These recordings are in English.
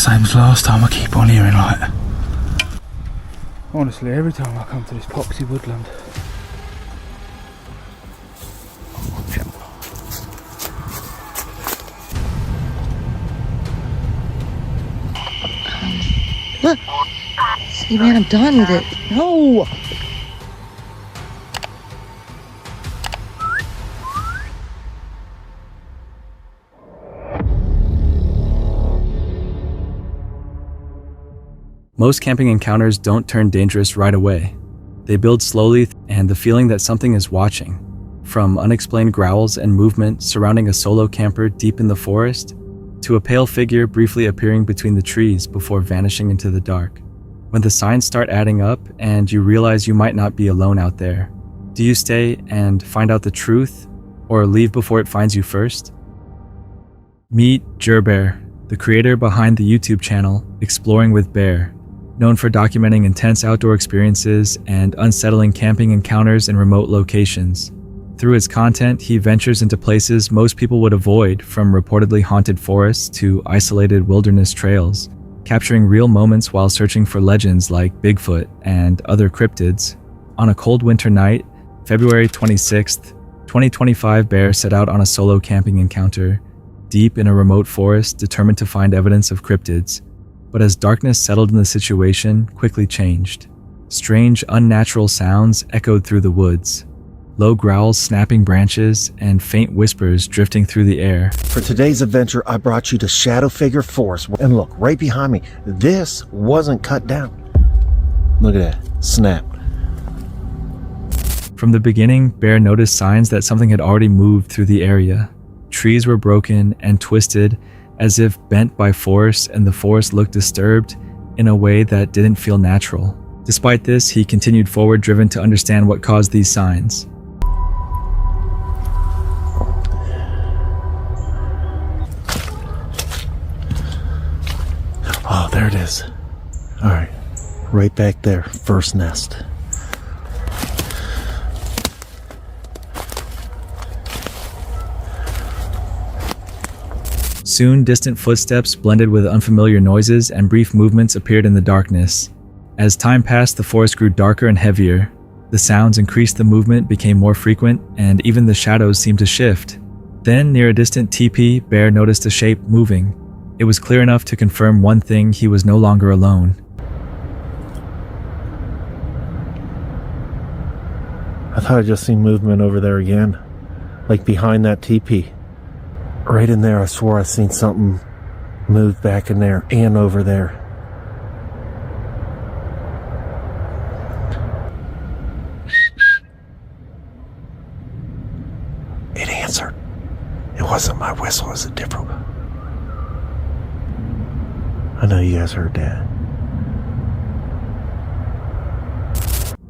same as last time. I keep on hearing like... Honestly, every time I come to this poxy woodland. Look. See, man, I'm done with it. No. Most camping encounters don't turn dangerous right away. They build slowly, and the feeling that something is watching, from unexplained growls and movement surrounding a solo camper deep in the forest, to a pale figure briefly appearing between the trees before vanishing into the dark. When the signs start adding up and you realize you might not be alone out there, do you stay and find out the truth, or leave before it finds you first? Meet Gerbear, the creator behind the YouTube channel Exploring with Bear, known for documenting intense outdoor experiences and unsettling camping encounters in remote locations. Through his content, he ventures into places most people would avoid, from reportedly haunted forests to isolated wilderness trails, capturing real moments while searching for legends like Bigfoot and other cryptids. On a cold winter night, February 26th, 2025, Bear set out on a solo camping encounter, deep in a remote forest, determined to find evidence of cryptids. But as darkness settled in, the situation quickly changed. Strange, unnatural sounds echoed through the woods. Low growls snapping branches and faint whispers drifting through the air. For today's adventure, I brought you to Shadow Figure Forest. And look, right behind me, this wasn't cut down. Look at that, snap. From the beginning, Bear noticed signs that something had already moved through the area. Trees were broken and twisted, as if bent by force, and the forest looked disturbed in a way that didn't feel natural. Despite this, he continued forward, driven to understand what caused these signs. Oh, there it is. All right, right back there, first nest. Soon, distant footsteps blended with unfamiliar noises, and brief movements appeared in the darkness. As time passed, the forest grew darker and heavier. The sounds increased, the movement became more frequent, and even the shadows seemed to shift. Then, near a distant teepee, Bear noticed a shape moving. It was clear enough to confirm one thing: he was no longer alone. I thought I just seen movement over there again, like behind that teepee. Right in there, I swore I seen something move back in there and over there. It answered. It wasn't my whistle, it was a different one. I know you guys heard that.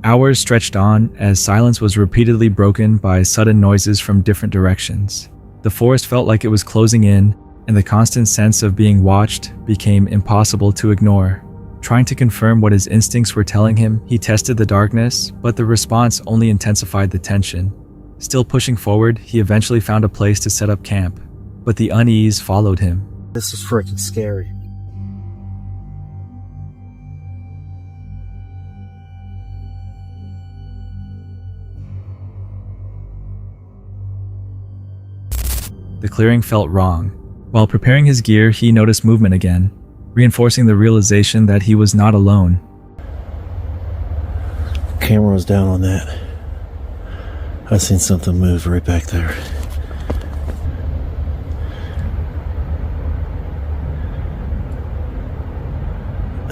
Hours stretched on as silence was repeatedly broken by sudden noises from different directions. The forest felt like it was closing in, and the constant sense of being watched became impossible to ignore. Trying to confirm what his instincts were telling him, he tested the darkness, but the response only intensified the tension. Still pushing forward, he eventually found a place to set up camp, but the unease followed him. This is freaking scary. The clearing felt wrong. While preparing his gear, he noticed movement again, reinforcing the realization that he was not alone. Camera was down on that. I seen something move right back there.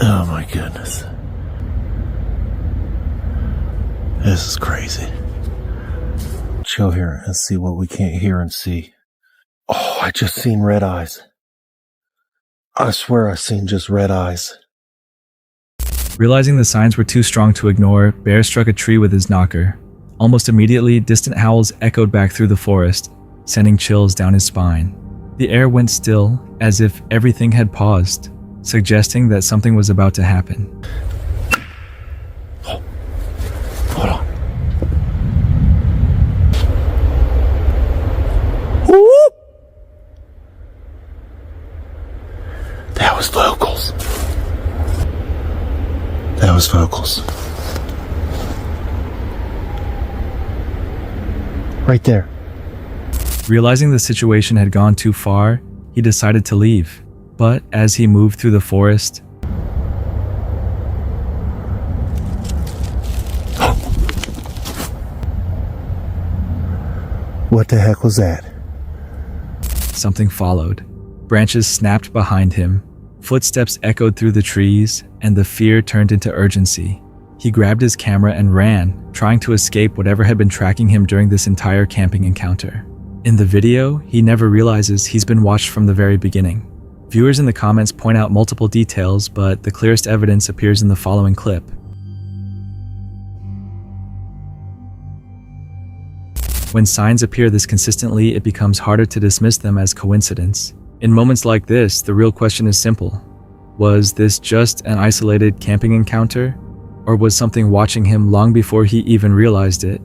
Oh my goodness. This is crazy. Chill here and see what we can't hear and see. Oh, I just seen red eyes. I swear I seen just red eyes. Realizing the signs were too strong to ignore, Bear struck a tree with his knocker. Almost immediately, distant howls echoed back through the forest, sending chills down his spine. The air went still, as if everything had paused, suggesting that something was about to happen. Oh, hold on. That was vocals. That was vocals. Right there. Realizing the situation had gone too far, he decided to leave. But as he moved through the forest, What the heck was that? something followed. Branches snapped behind him, footsteps echoed through the trees, and the fear turned into urgency. He grabbed his camera and ran, trying to escape whatever had been tracking him during this entire camping encounter. In the video, he never realizes he's been watched from the very beginning. Viewers in the comments point out multiple details, but the clearest evidence appears in the following clip. When signs appear this consistently, it becomes harder to dismiss them as coincidence. In moments like this, the real question is simple. Was this just an isolated camping encounter, or was something watching him long before he even realized it?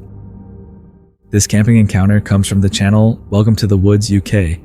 This camping encounter comes from the channel Welcome to the Woods UK,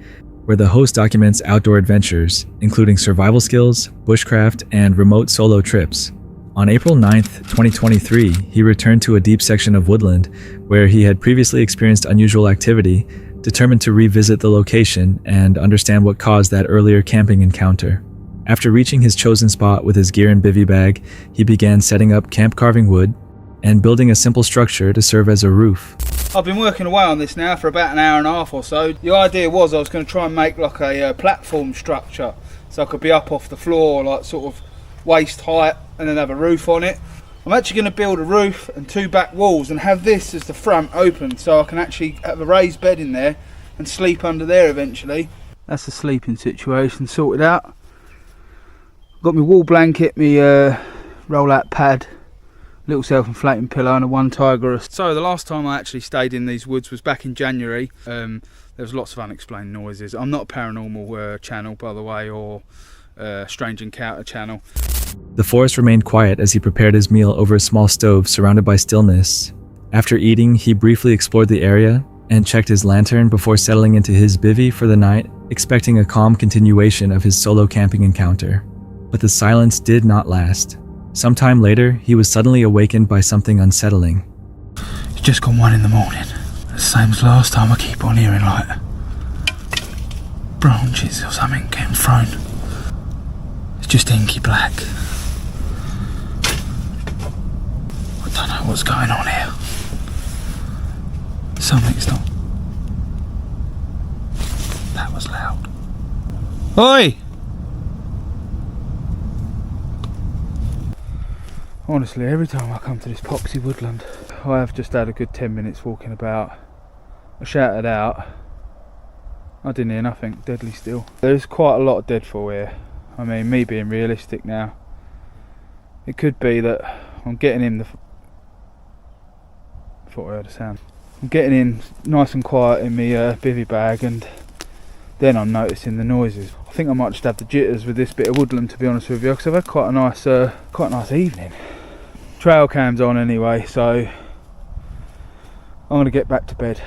where the host documents outdoor adventures, including survival skills, bushcraft, and remote solo trips. On April 9th, 2023, he returned to a deep section of woodland where he had previously experienced unusual activity, determined to revisit the location and understand what caused that earlier camping encounter. After reaching his chosen spot with his gear and bivy bag, he began setting up camp carving wood and building a simple structure to serve as a roof. I've been working away on this now for about an hour and a half or so. The idea was I was going to try and make like a platform structure so I could be up off the floor, like sort of waist height, and then have a roof on it. I'm actually going to build a roof and two back walls and have this as the front open so I can actually have a raised bed in there and sleep under there eventually. That's the sleeping situation sorted out. Got my wall blanket, my roll out pad, little self-inflating pillow and a one tiger. So the last time I actually stayed in these woods was back in January. There was lots of unexplained noises. I'm not a paranormal channel, by the way, or strange encounter channel. The forest remained quiet as he prepared his meal over a small stove surrounded by stillness. After eating, he briefly explored the area and checked his lantern before settling into his bivy for the night, expecting a calm continuation of his solo camping encounter. But the silence did not last. Sometime later, he was suddenly awakened by something unsettling. It's just gone 1 in the morning. The same as last time. I keep on hearing like branches or something getting thrown. It's just inky black. I don't know what's going on here. Something's not. That was loud. Oi! Honestly, every time I come to this poxy woodland, I have just had a good 10 minutes walking about. I shouted out. I didn't hear nothing, deadly still. There's quite a lot of deadfall here. I mean, me being realistic now. It could be that I'm getting in the... I thought I heard a sound. I'm getting in nice and quiet in my bivy bag, and then I'm noticing the noises. I think I might just have the jitters with this bit of woodland, to be honest with you, because I've had quite a nice evening. Trail cam's on anyway, so I'm going to get back to bed,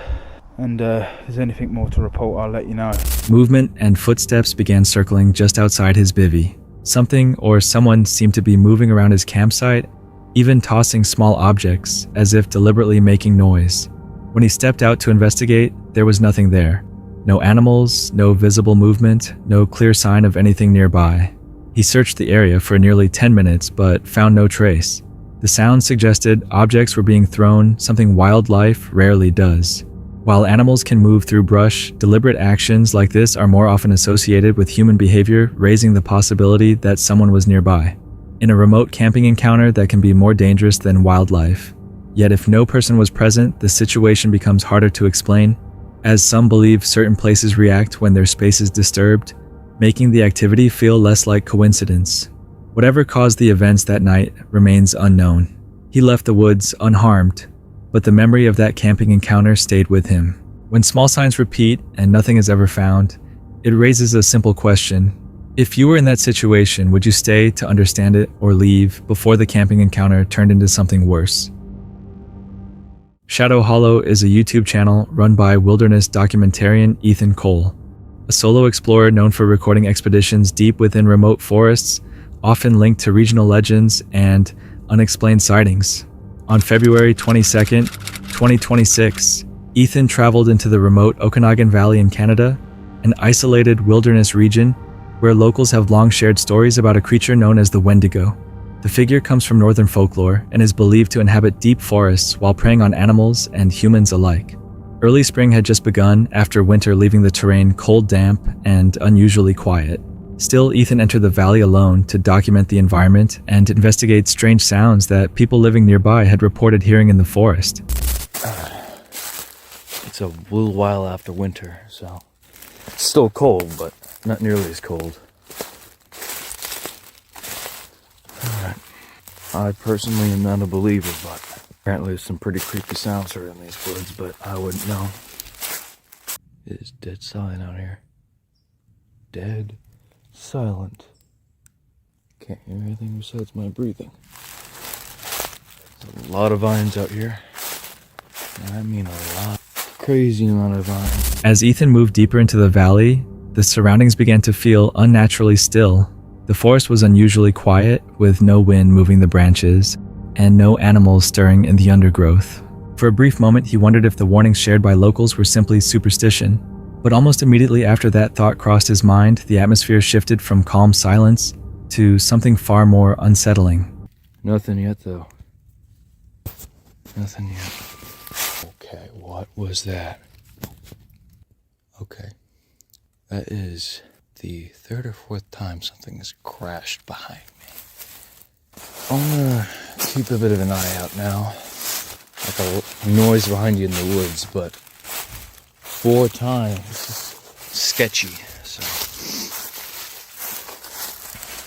and if there's anything more to report, I'll let you know. Movement and footsteps began circling just outside his bivy. Something or someone seemed to be moving around his campsite, even tossing small objects as if deliberately making noise. When he stepped out to investigate, there was nothing there. No animals, no visible movement, no clear sign of anything nearby. He searched the area for nearly 10 minutes but found no trace. The sound suggested objects were being thrown, something wildlife rarely does. While animals can move through brush, deliberate actions like this are more often associated with human behavior, raising the possibility that someone was nearby. In a remote camping encounter that can be more dangerous than wildlife. Yet if no person was present, the situation becomes harder to explain, as some believe certain places react when their space is disturbed, making the activity feel less like coincidence. Whatever caused the events that night remains unknown. He left the woods unharmed, but the memory of that camping encounter stayed with him. When small signs repeat and nothing is ever found, it raises a simple question. If you were in that situation, would you stay to understand it or leave before the camping encounter turned into something worse? Shadow Hollow is a YouTube channel run by wilderness documentarian Ethan Cole. a solo explorer known for recording expeditions deep within remote forests, often linked to regional legends and unexplained sightings. On February 22nd, 2026, Ethan traveled into the remote Okanagan Valley in Canada, an isolated wilderness region where locals have long shared stories about a creature known as the Wendigo. The figure comes from northern folklore and is believed to inhabit deep forests while preying on animals and humans alike. Early spring had just begun after winter, leaving the terrain cold, damp, and unusually quiet. Still, Ethan entered the valley alone to document the environment and investigate strange sounds that people living nearby had reported hearing in the forest. It's a little while after winter, so it's still cold, but not nearly as cold. Alright. I personally am not a believer, but apparently there's some pretty creepy sounds heard in these woods, but I wouldn't know. It is dead silent out here. Dead silent. Can't hear anything besides my breathing. There's a lot of vines out here. And I mean a lot. Crazy amount of vines. As Ethan moved deeper into the valley, the surroundings began to feel unnaturally still. The forest was unusually quiet, with no wind moving the branches, and no animals stirring in the undergrowth. For a brief moment, he wondered if the warnings shared by locals were simply superstition. But almost immediately after that thought crossed his mind, the atmosphere shifted from calm silence to something far more unsettling. Nothing yet, though. Nothing yet. Okay, what was that? Okay. That is the third or fourth time something has crashed behind me. I'm gonna keep a bit of an eye out now. Like a noise behind you in the woods, but 4 times is sketchy, so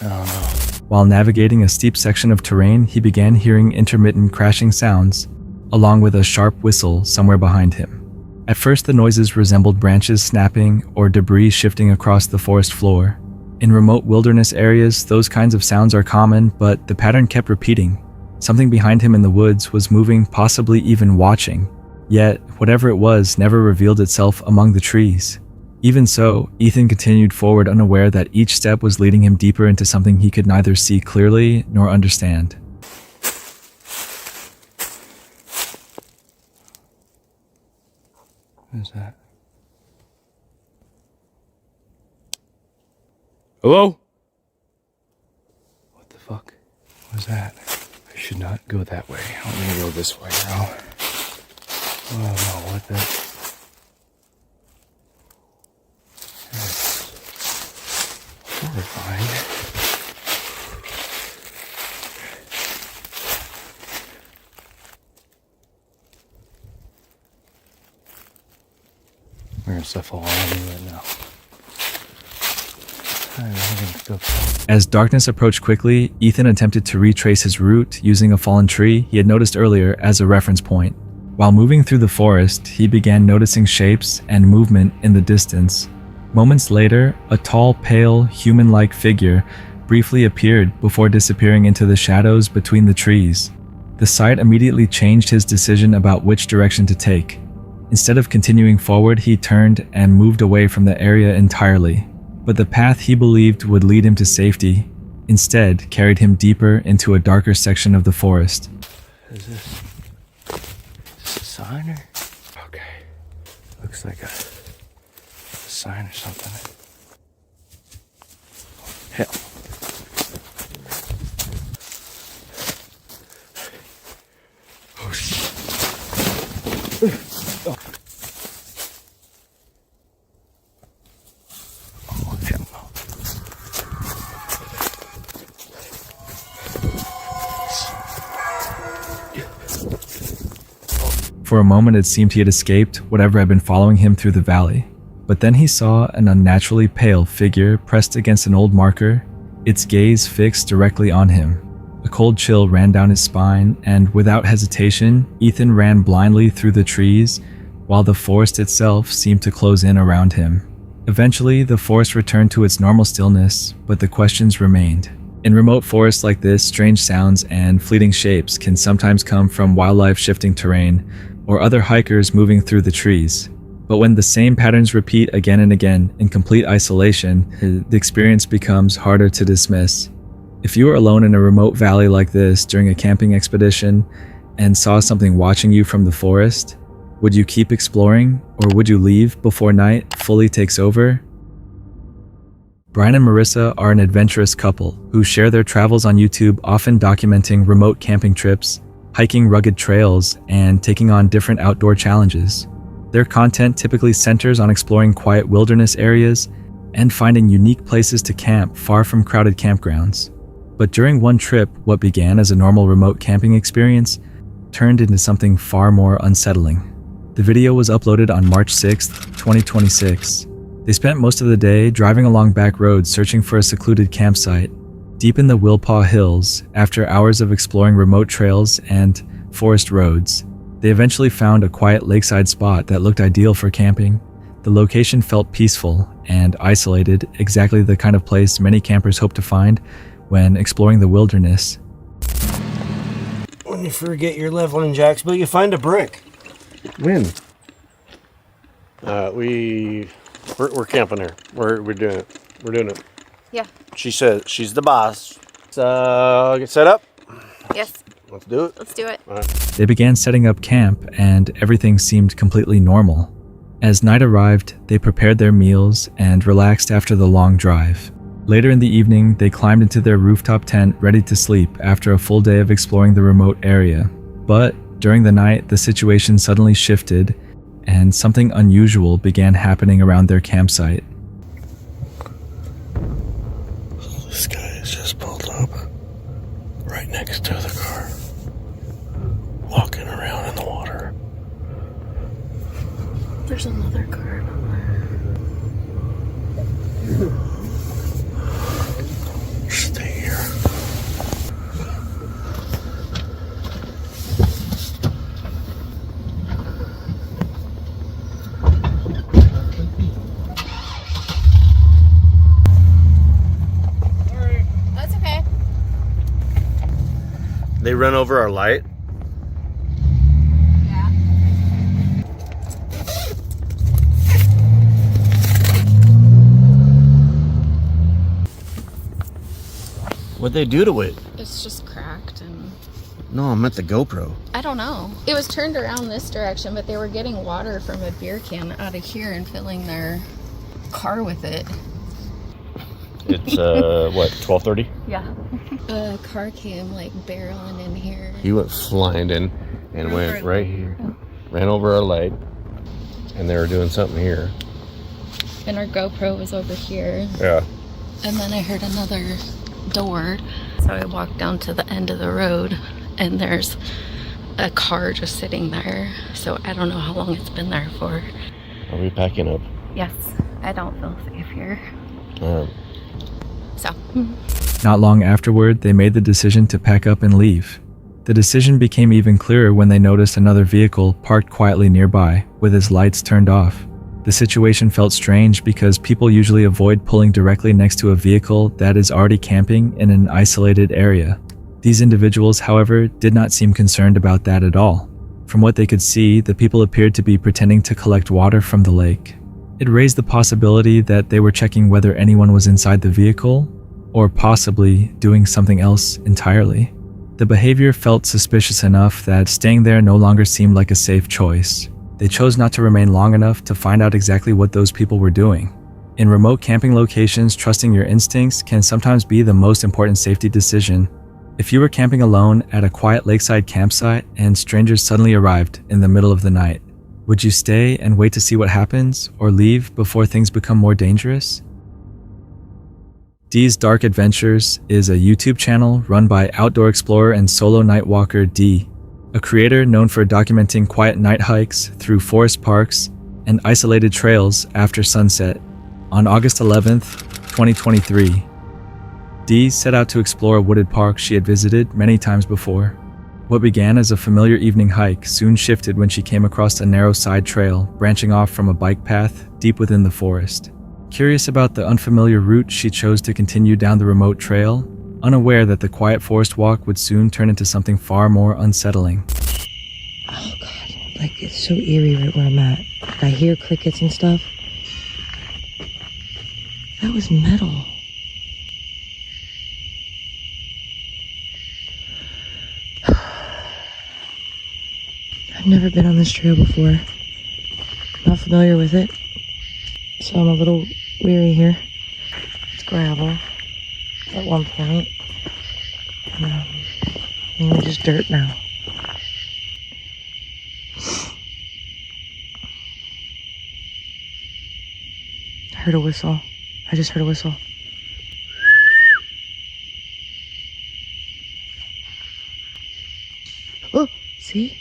I don't know. While navigating a steep section of terrain, he began hearing intermittent crashing sounds, along with a sharp whistle somewhere behind him. At first, the noises resembled branches snapping or debris shifting across the forest floor. In remote wilderness areas, those kinds of sounds are common, but the pattern kept repeating. Something behind him in the woods was moving, possibly even watching. Yet, whatever it was never revealed itself among the trees. Even so, Ethan continued forward, unaware that each step was leading him deeper into something he could neither see clearly nor understand. Who's that? Hello? What the fuck was that? I should not go that way. I'm gonna go this way now. Oh no, what the? That's horrifying. Weird stuff all around me right now. As darkness approached quickly, Ethan attempted to retrace his route using a fallen tree he had noticed earlier as a reference point. While moving through the forest, he began noticing shapes and movement in the distance. Moments later, a tall, pale, human-like figure briefly appeared before disappearing into the shadows between the trees. The sight immediately changed his decision about which direction to take. Instead of continuing forward, he turned and moved away from the area entirely. But the path he believed would lead him to safety instead carried him deeper into a darker section of the forest. Is this a sign or? Okay. Looks like a sign or something. Hell. Oh shit. Oh. Oh, hell no. For a moment, it seemed he had escaped whatever had been following him through the valley. But then he saw an unnaturally pale figure pressed against an old marker, its gaze fixed directly on him. A cold chill ran down his spine, and without hesitation, Ethan ran blindly through the trees, while the forest itself seemed to close in around him. Eventually, the forest returned to its normal stillness, but the questions remained. In remote forests like this, strange sounds and fleeting shapes can sometimes come from wildlife shifting terrain or other hikers moving through the trees. But when the same patterns repeat again and again in complete isolation, the experience becomes harder to dismiss. If you were alone in a remote valley like this during a camping expedition and saw something watching you from the forest, would you keep exploring, or would you leave before night fully takes over? Brian and Marissa are an adventurous couple who share their travels on YouTube, often documenting remote camping trips, hiking rugged trails, and taking on different outdoor challenges. Their content typically centers on exploring quiet wilderness areas and finding unique places to camp far from crowded campgrounds. But during one trip, what began as a normal remote camping experience turned into something far more unsettling. The video was uploaded on March 6, 2026. They spent most of the day driving along back roads searching for a secluded campsite deep in the Willpaw Hills. After hours of exploring remote trails and forest roads, they eventually found a quiet lakeside spot that looked ideal for camping. The location felt peaceful and isolated, exactly the kind of place many campers hope to find when exploring the wilderness. When you forget your leveling jacks, but you find a brick. When? We're camping here. We're doing it. We're doing it. Yeah. She says she's the boss. So get set up. Yes. Let's do it. Let's do it. All right. They began setting up camp, and everything seemed completely normal. As night arrived, they prepared their meals and relaxed after the long drive. Later in the evening, they climbed into their rooftop tent ready to sleep after a full day of exploring the remote area. But during the night, the situation suddenly shifted, and something unusual began happening around their campsite. This guy has just pulled up right next to the car, walking around in the water. There's another car. Stay here. That's okay. They run over our light. Yeah. What'd they do to it? It's just cracked and No, I meant the GoPro. I don't know. It was turned around this direction, but they were getting water from a beer can out of here and filling their car with it. It's what, 12:30? Yeah. A car came like barreling in here. He went flying in and went right here, ran over our light, and they were doing something here. And our GoPro was over here. Yeah. And then I heard another door. So I walked down to the end of the road and there's a car just sitting there. So I don't know how long it's been there for. Are we packing up? Yes, I don't feel safe here. So. Not long afterward, they made the decision to pack up and leave. The decision became even clearer when they noticed another vehicle parked quietly nearby, with its lights turned off. The situation felt strange because people usually avoid pulling directly next to a vehicle that is already camping in an isolated area. These individuals, however, did not seem concerned about that at all. From what they could see, the people appeared to be pretending to collect water from the lake. It raised the possibility that they were checking whether anyone was inside the vehicle, or possibly doing something else entirely. The behavior felt suspicious enough that staying there no longer seemed like a safe choice. They chose not to remain long enough to find out exactly what those people were doing. In remote camping locations, trusting your instincts can sometimes be the most important safety decision. If you were camping alone at a quiet lakeside campsite and strangers suddenly arrived in the middle of the night, would you stay and wait to see what happens, or leave before things become more dangerous? Dee's Dark Adventures is a YouTube channel run by outdoor explorer and solo nightwalker Dee, a creator known for documenting quiet night hikes through forest parks and isolated trails after sunset. On August 11th, 2023, Dee set out to explore a wooded park she had visited many times before. What began as a familiar evening hike soon shifted when she came across a narrow side trail branching off from a bike path deep within the forest. Curious about the unfamiliar route, she chose to continue down the remote trail, unaware that the quiet forest walk would soon turn into something far more unsettling. Oh, God. Like, it's so eerie right where I'm at. Like, I hear crickets and stuff. That was metal. I've never been on this trail before. Not familiar with it. So I'm a little weary here. It's gravel at one point. And just dirt now. I heard a whistle. I just heard a whistle. Oh, see?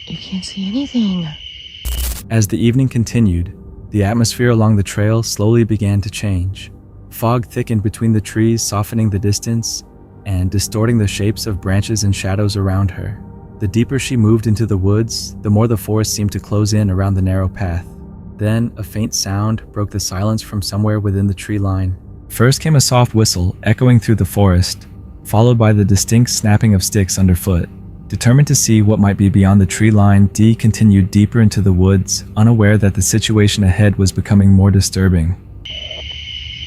You can't see anything. As the evening continued, the atmosphere along the trail slowly began to change. Fog thickened between the trees, softening the distance and distorting the shapes of branches and shadows around her. The deeper she moved into the woods, the more the forest seemed to close in around the narrow path. Then a faint sound broke the silence from somewhere within the tree line. First came a soft whistle echoing through the forest, followed by the distinct snapping of sticks underfoot. Determined to see what might be beyond the tree line, Dee continued deeper into the woods, unaware that the situation ahead was becoming more disturbing.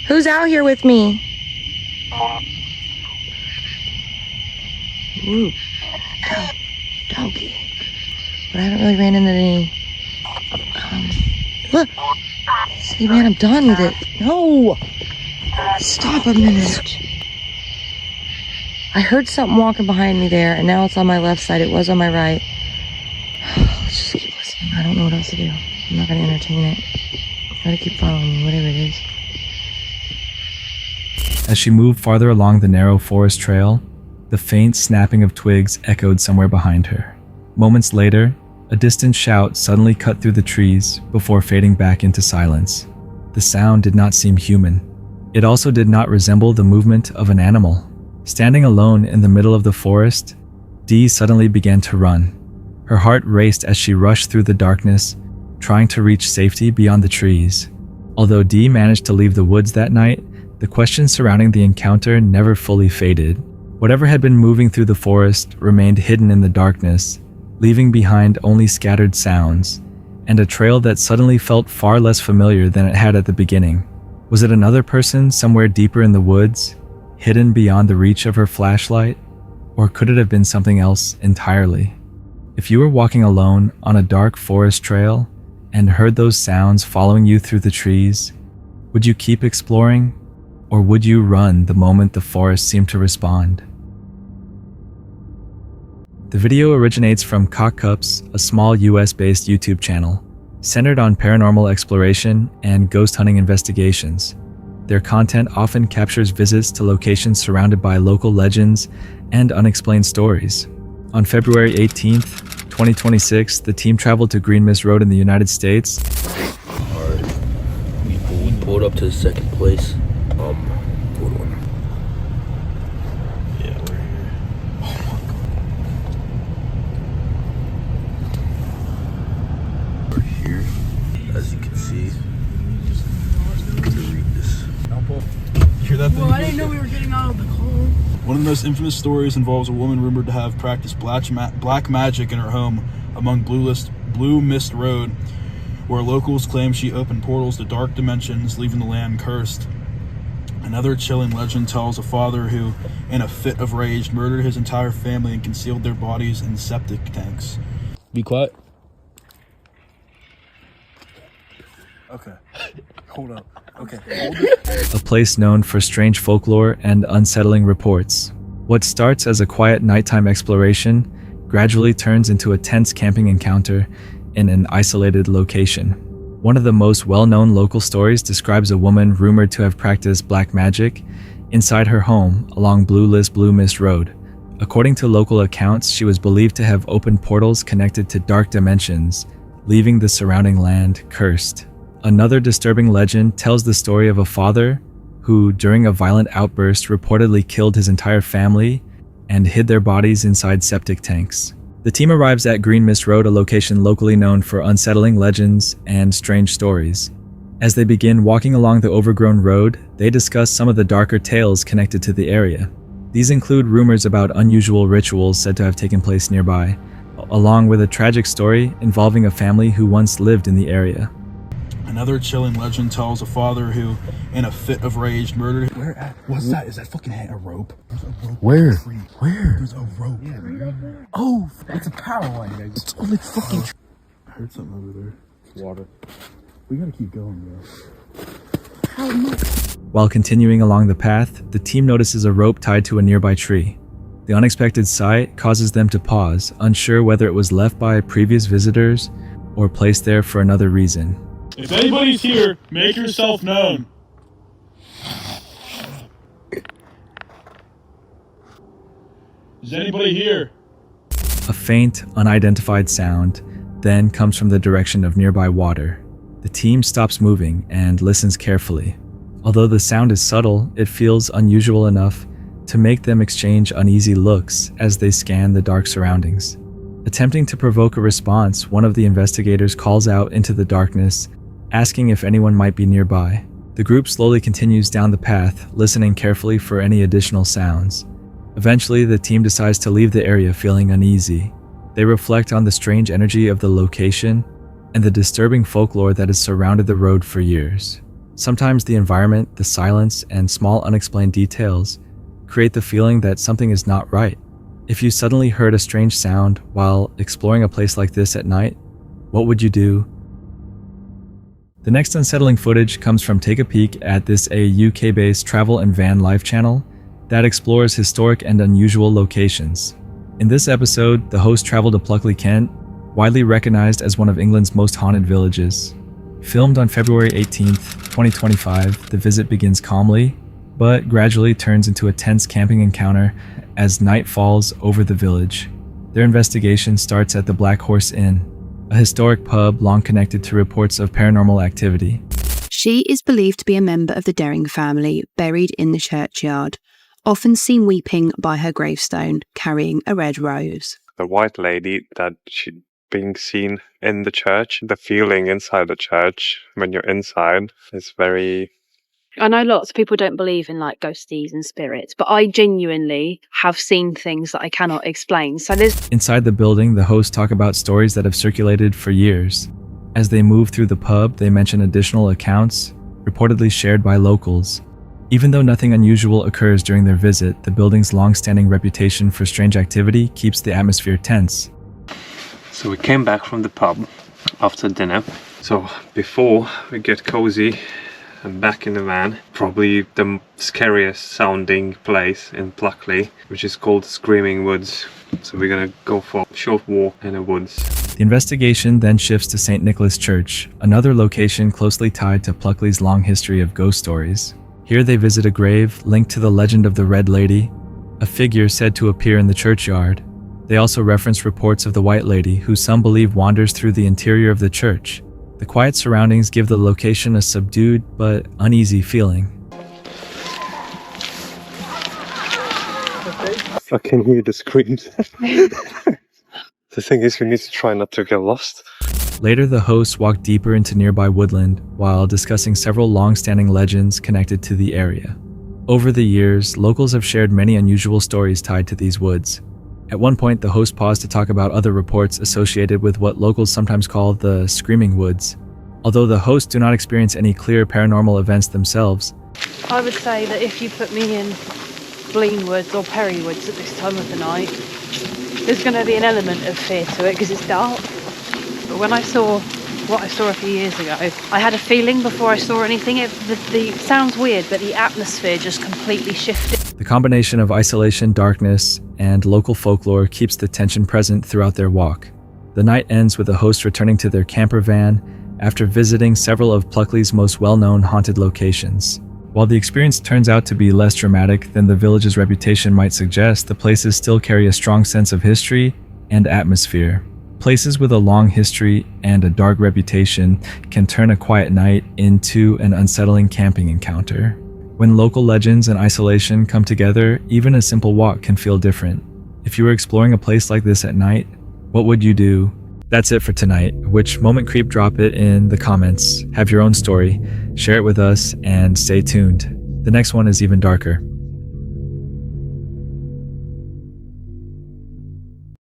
Who's out here with me? Ooh, doggy. But I haven't really ran into any. Look. See, man, I'm done with it. No. Stop a minute. I heard something walking behind me there, and now it's on my left side. It was on my right. Let's just keep listening. I don't know what else to do. I'm not going to entertain it. I gotta keep following me, whatever it is. As she moved farther along the narrow forest trail, the faint snapping of twigs echoed somewhere behind her. Moments later, a distant shout suddenly cut through the trees before fading back into silence. The sound did not seem human. It also did not resemble the movement of an animal. Standing alone in the middle of the forest, Dee suddenly began to run. Her heart raced as she rushed through the darkness, trying to reach safety beyond the trees. Although Dee managed to leave the woods that night, the questions surrounding the encounter never fully faded. Whatever had been moving through the forest remained hidden in the darkness, leaving behind only scattered sounds, and a trail that suddenly felt far less familiar than it had at the beginning. Was it another person somewhere deeper in the woods, hidden beyond the reach of her flashlight? Or could it have been something else entirely? If you were walking alone on a dark forest trail and heard those sounds following you through the trees, would you keep exploring? Or would you run the moment the forest seemed to respond? The video originates from Cockcups, a small US-based YouTube channel, centered on paranormal exploration and ghost hunting investigations. Their content often captures visits to locations surrounded by local legends and unexplained stories. On February 18th, 2026, the team traveled to Green Mist Road in the United States. Alright, we pulled up to the second place. Hold on. Yeah, we're here. Oh my god. We're here, as you can see. You hear that thing? Well, I didn't know we were getting out of the car. One of the most infamous stories involves a woman rumored to have practiced black magic in her home among Blue Mist Road, where locals claim she opened portals to dark dimensions, leaving the land cursed. Another chilling legend tells a father who, in a fit of rage, murdered his entire family and concealed their bodies in septic tanks. Be quiet. Okay. Hold up. Okay. Hold it. A place known for strange folklore and unsettling reports. What starts as a quiet nighttime exploration gradually turns into a tense camping encounter in an isolated location. One of the most well-known local stories describes a woman rumored to have practiced black magic inside her home along Blue Mist Road. According to local accounts, she was believed to have opened portals connected to dark dimensions, leaving the surrounding land cursed. Another disturbing legend tells the story of a father who, during a violent outburst, reportedly killed his entire family and hid their bodies inside septic tanks. The team arrives at Green Mist Road, a location locally known for unsettling legends and strange stories. As they begin walking along the overgrown road, they discuss some of the darker tales connected to the area. These include rumors about unusual rituals said to have taken place nearby, along with a tragic story involving a family who once lived in the area. Another chilling legend tells a father who, in a fit of rage, murdered. Where at? What's that? Is that fucking a rope? There's a rope. Where? Where? There's a rope. Yeah, right. Oh, it's a power line. It's only fucking. I heard something over there. Water. We gotta keep going, bro. While continuing along the path, the team notices a rope tied to a nearby tree. The unexpected sight causes them to pause, unsure whether it was left by previous visitors or placed there for another reason. If anybody's here, make yourself known. Is anybody here? A faint, unidentified sound then comes from the direction of nearby water. The team stops moving and listens carefully. Although the sound is subtle, it feels unusual enough to make them exchange uneasy looks as they scan the dark surroundings. Attempting to provoke a response, one of the investigators calls out into the darkness, asking if anyone might be nearby. The group slowly continues down the path, listening carefully for any additional sounds. Eventually, the team decides to leave the area feeling uneasy. They reflect on the strange energy of the location and the disturbing folklore that has surrounded the road for years. Sometimes the environment, the silence, and small unexplained details create the feeling that something is not right. If you suddenly heard a strange sound while exploring a place like this at night, what would you do? The next unsettling footage comes from Take a Peek at this UK-based travel and van life channel that explores historic and unusual locations. In this episode, the host traveled to Pluckley, Kent, widely recognized as one of England's most haunted villages. Filmed on February 18th, 2025, the visit begins calmly, but gradually turns into a tense camping encounter as night falls over the village. Their investigation starts at the Black Horse Inn, a historic pub long connected to reports of paranormal activity. She is believed to be a member of the Dering family, buried in the churchyard, often seen weeping by her gravestone, carrying a red rose. The white lady that she'd being seen in the church, the feeling inside the church when you're inside is very... I know lots of people don't believe in like ghosties and spirits, but I genuinely have seen things that I cannot explain. So there's... Inside the building, the hosts talk about stories that have circulated for years. As they move through the pub, they mention additional accounts, reportedly shared by locals. Even though nothing unusual occurs during their visit, the building's long-standing reputation for strange activity keeps the atmosphere tense. So we came back from the pub after dinner. So before we get cozy and back in the van, probably the scariest sounding place in Pluckley, which is called Screaming Woods. So we're gonna go for a short walk in the woods. The investigation then shifts to St. Nicholas Church, another location closely tied to Pluckley's long history of ghost stories. Here they visit a grave linked to the legend of the Red Lady, a figure said to appear in the churchyard. They also reference reports of the White Lady, who some believe wanders through the interior of the church. The quiet surroundings give the location a subdued but uneasy feeling. I can hear the screams. The thing is, we need to try not to get lost. Later, the hosts walk deeper into nearby woodland while discussing several long-standing legends connected to the area. Over the years, locals have shared many unusual stories tied to these woods. At one point, the host paused to talk about other reports associated with what locals sometimes call the Screaming Woods. Although the hosts do not experience any clear paranormal events themselves, I would say that if you put me in Blean Woods or Perry Woods at this time of the night, there's going to be an element of fear to it because it's dark. But when I saw what I saw a few years ago, I had a feeling before I saw anything. It sounds weird, but the atmosphere just completely shifted. The combination of isolation, darkness, and local folklore keeps the tension present throughout their walk. The night ends with the hosts returning to their camper van after visiting several of Pluckley's most well-known haunted locations. While the experience turns out to be less dramatic than the village's reputation might suggest, the places still carry a strong sense of history and atmosphere. Places with a long history and a dark reputation can turn a quiet night into an unsettling camping encounter. When local legends and isolation come together, even a simple walk can feel different. If you were exploring a place like this at night, what would you do? That's it for tonight. Which moment creep? Drop it in the comments. Have your own story, share it with us, and stay tuned. The next one is even darker.